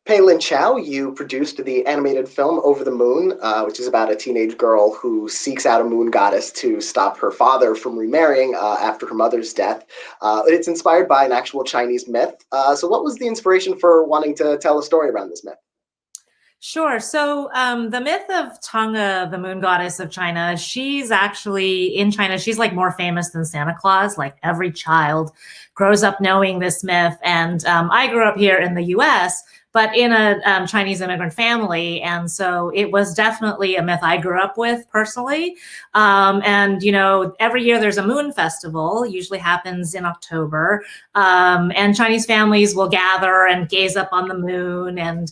Peilin Chou, you produced the animated film Over the Moon, which is about a teenage girl who seeks out a moon goddess to stop her father from remarrying after her mother's death. It's inspired by an actual Chinese myth. So what was the inspiration for wanting to tell a story around this myth? Sure. So the myth of Chang'e, the moon goddess of China, she's actually in China. She's like more famous than Santa Claus. Like every child grows up knowing this myth. And I grew up here in the US, but in a Chinese immigrant family. And so it was definitely a myth I grew up with personally. And, you know, every year there's a moon festival, usually happens in October. And Chinese families will gather and gaze up on the moon and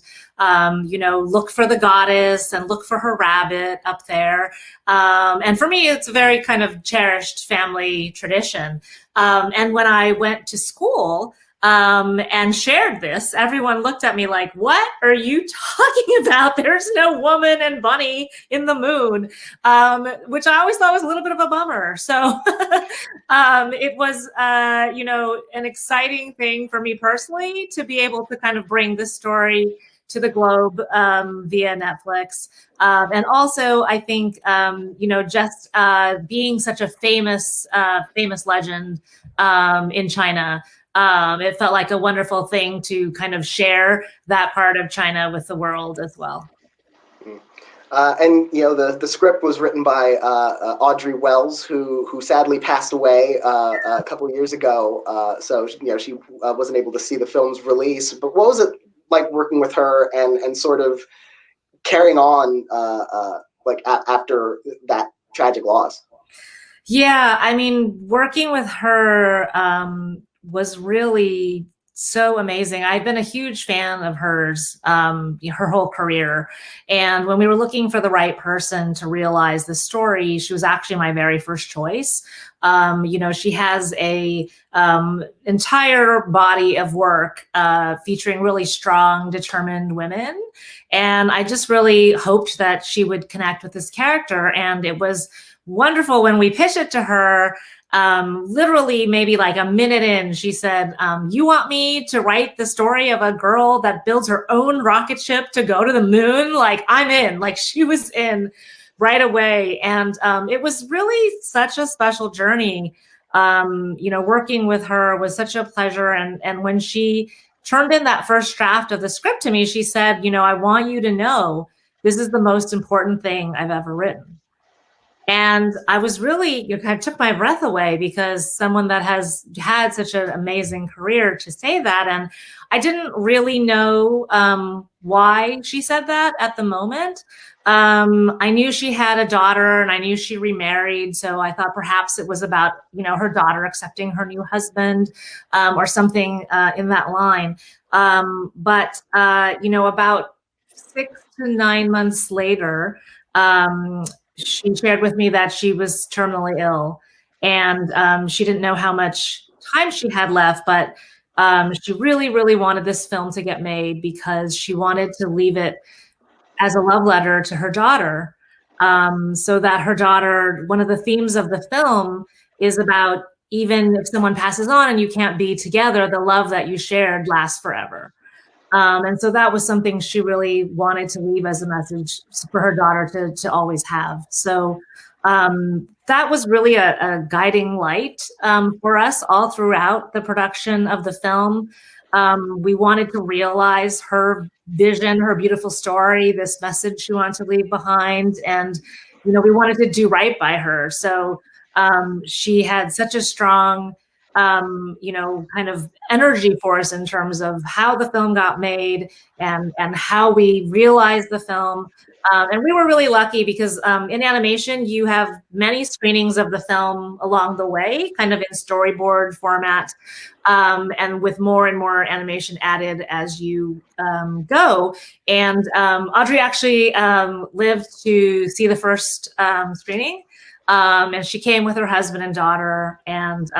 you know, look for the goddess and look for her rabbit up there. And for me, it's a very kind of cherished family tradition. And when I went to school and shared this, everyone looked at me like, what are you talking about? There's no woman and bunny in the moon, which I always thought was a little bit of a bummer. So it was, you know, an exciting thing for me personally to be able to kind of bring this story to the globe via Netflix. And also, I think, you know, just being such a famous legend in China, it felt like a wonderful thing to kind of share that part of China with the world as well. And you know, the script was written by Audrey Wells, who sadly passed away a couple of years ago. So you know, she wasn't able to see the film's release. But what was it like working with her and sort of carrying on like after that tragic loss? Yeah, I mean, working with her was really so amazing. I've been a huge fan of hers her whole career. And when we were looking for the right person to realize the story, she was actually my very first choice. You know, she has a entire body of work featuring really strong, determined women. And I just really hoped that she would connect with this character. And it was wonderful when we pitched it to her. Literally maybe like a minute in, she said, you want me to write the story of a girl that builds her own rocket ship to go to the moon? Like, I'm in. Like, she was in right away. And it was really such a special journey. You know, working with her was such a pleasure. And when she turned in that first draft of the script to me, she said, you know, I want you to know this is the most important thing I've ever written. And I was really, you kind of took my breath away, because someone that has had such an amazing career to say that. And I didn't really know why she said that at the moment. I knew she had a daughter and I knew she remarried. So I thought perhaps it was about, you know, her daughter accepting her new husband or something in that line. But you know, about 6 to 9 months later, she shared with me that she was terminally ill, and she didn't know how much time she had left, but she really, really wanted this film to get made because she wanted to leave it as a love letter to her daughter, so that her daughter, one of the themes of the film is about, even if someone passes on and you can't be together, the love that you shared lasts forever. And so that was something she really wanted to leave as a message for her daughter to always have. So that was really a guiding light for us all throughout the production of the film. We wanted to realize her vision, her beautiful story, this message she wanted to leave behind. And, you know, we wanted to do right by her. So she had such a strong you know, kind of energy for us in terms of how the film got made and how we realized the film. And we were really lucky because in animation, you have many screenings of the film along the way, kind of in storyboard format, and with more and more animation added as you go. And Audrey actually lived to see the first screening. And she came with her husband and daughter, and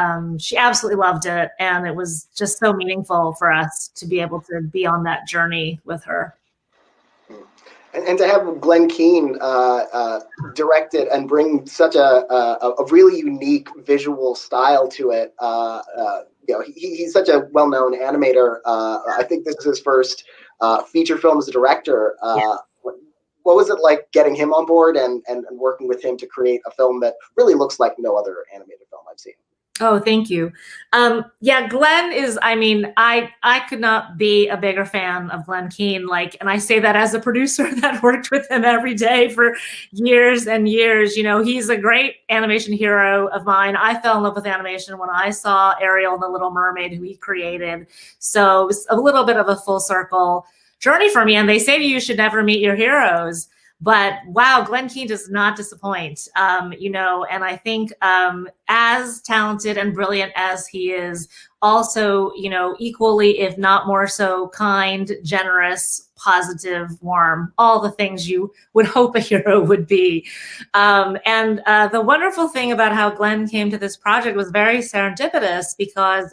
she absolutely loved it. And it was just so meaningful for us to be able to be on that journey with her. And to have Glen Keane direct it and bring such a really unique visual style to it. You know, he's such a well-known animator. I think this is his first feature film as a director. Yeah. What was it like getting him on board and working with him to create a film that really looks like no other animated film I've seen? Oh, thank you. Yeah, Glen is, I mean, I could not be a bigger fan of Glen Keane. Like, and I say that as a producer that worked with him every day for years and years. You know, he's a great animation hero of mine. I fell in love with animation when I saw Ariel and the Little Mermaid, who he created. So it was a little bit of a full circle journey for me. And they say you should never meet your heroes. But wow, Glen Keane does not disappoint, you know, and I think as talented and brilliant as he is, also, you know, equally, if not more so, kind, generous, positive, warm, all the things you would hope a hero would be. And the wonderful thing about how Glen came to this project was very serendipitous, because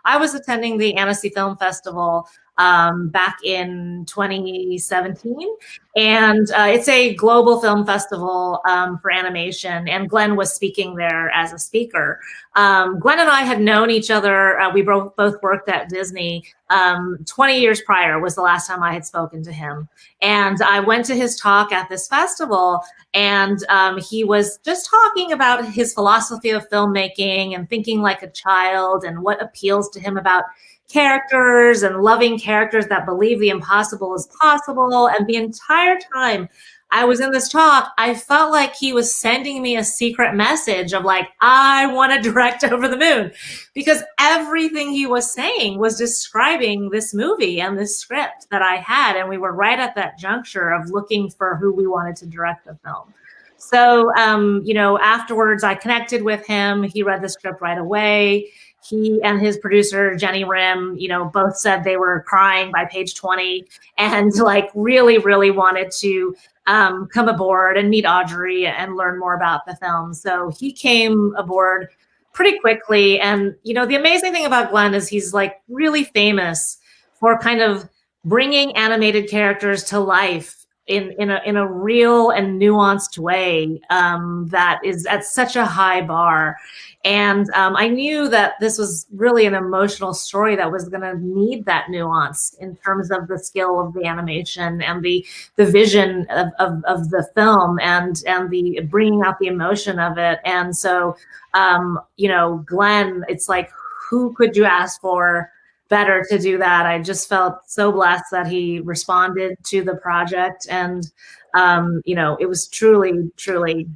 I was attending the Annecy Film Festival back in 2017. And it's a global film festival for animation. And Glen was speaking there as a speaker. Glen and I had known each other. We both worked at Disney. 20 years prior was the last time I had spoken to him. And I went to his talk at this festival, and he was just talking about his philosophy of filmmaking and thinking like a child and what appeals to him about characters and loving characters that believe the impossible is possible. And the entire time I was in this talk, I felt like he was sending me a secret message of like, I want to direct Over the Moon, because everything he was saying was describing this movie and this script that I had. And we were right at that juncture of looking for who we wanted to direct the film. So, you know, afterwards I connected with him. He read the script right away. He and his producer, Jenny Rim, you know, both said they were crying by page 20 and like really, really wanted to come aboard and meet Audrey and learn more about the film. So he came aboard pretty quickly. And, you know, the amazing thing about Glen is he's like really famous for kind of bringing animated characters to life in a real and nuanced way that is at such a high bar. And I knew that this was really an emotional story that was going to need that nuance in terms of the skill of the animation and the vision of the film and the bringing out the emotion of it. And so, you know, Glen, it's like, who could you ask for better to do that? I just felt so blessed that he responded to the project. And, you know, it was truly, truly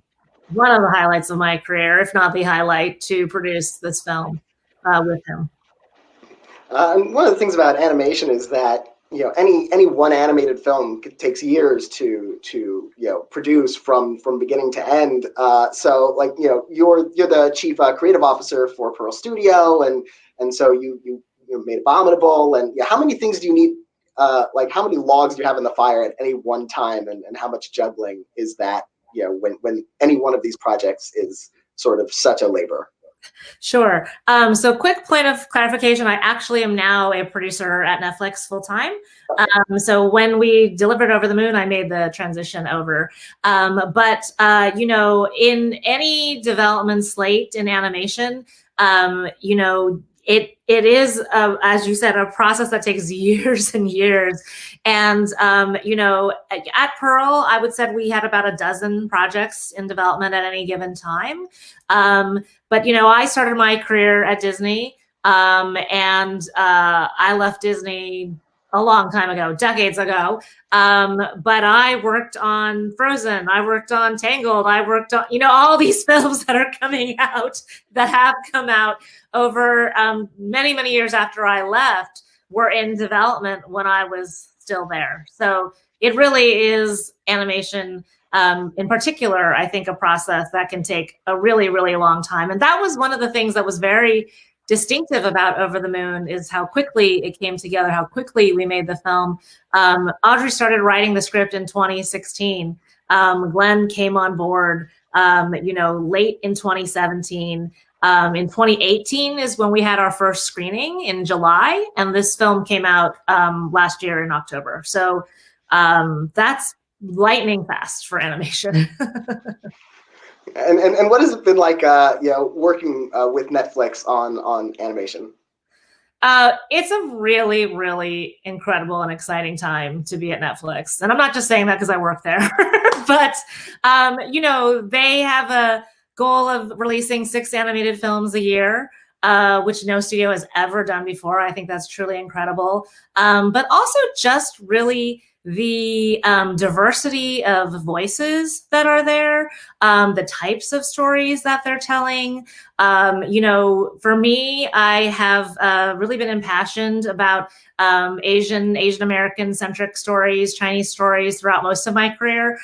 one of the highlights of my career, if not the highlight, to produce this film with him. And one of the things about animation is that, you know, any one animated film takes years to you know, produce from beginning to end. So like, you know, you're the chief creative officer for Pearl Studio, and so you made Abominable, and yeah, how many things do you need? Like, how many logs do you have in the fire at any one time, and how much juggling is that? You know, when any one of these projects is sort of such a labor. Sure. So quick point of clarification, I actually am now a producer at Netflix full time. So when we delivered Over the Moon, I made the transition over. But you know, in any development slate in animation, you know, it is, as you said, a process that takes years and years. And, you know, at Pearl, I would say we had about a dozen projects in development at any given time. But, you know, I started my career at Disney, and I left Disney a long time ago, decades ago. But I worked on Frozen, I worked on Tangled, I worked on, you know, all these films that are coming out, that have come out over many, many years after I left, were in development when I was still there. So it really is animation, in particular, I think, a process that can take a really, really long time. And that was one of the things that was very distinctive about Over the Moon, is how quickly it came together, how quickly we made the film. Audrey started writing the script in 2016. Glen came on board, you know, late in 2017. In 2018 is when we had our first screening in July, and this film came out last year in October. So that's lightning fast for animation. And what has it been like, you know, working with Netflix on animation? It's a really, really incredible and exciting time to be at Netflix. And I'm not just saying that because I work there, but, you know, they have a goal of releasing 6 animated films a year, which no studio has ever done before. I think that's truly incredible. But also just really the diversity of voices that are there, the types of stories that they're telling. You know, for me, I have really been impassioned about Asian American centric stories, Chinese stories throughout most of my career.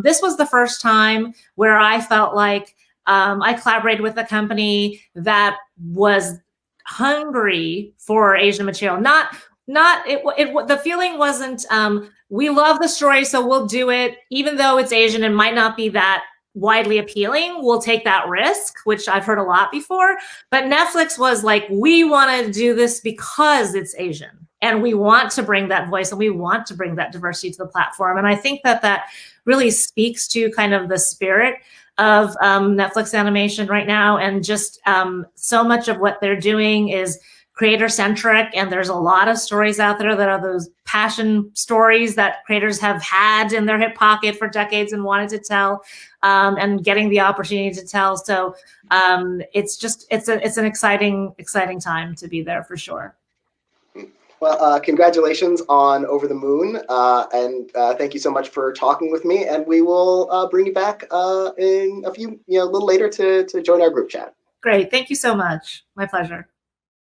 This was the first time where I felt like I collaborated with a company that was hungry for Asian material. The feeling wasn't we love the story, so we'll do it, even though it's Asian and might not be that widely appealing. We'll take that risk, which I've heard a lot before. But Netflix was like, we want to do this because it's Asian, and we want to bring that voice, and we want to bring that diversity to the platform. And I think that that really speaks to kind of the spirit of Netflix animation right now, and just so much of what they're doing is creator-centric, and there's a lot of stories out there that are those passion stories that creators have had in their hip pocket for decades and wanted to tell, and getting the opportunity to tell. So it's an exciting time to be there for sure. Well, congratulations on Over the Moon, and thank you so much for talking with me. And we will bring you back in a little later to join our group chat. Great, thank you so much. My pleasure.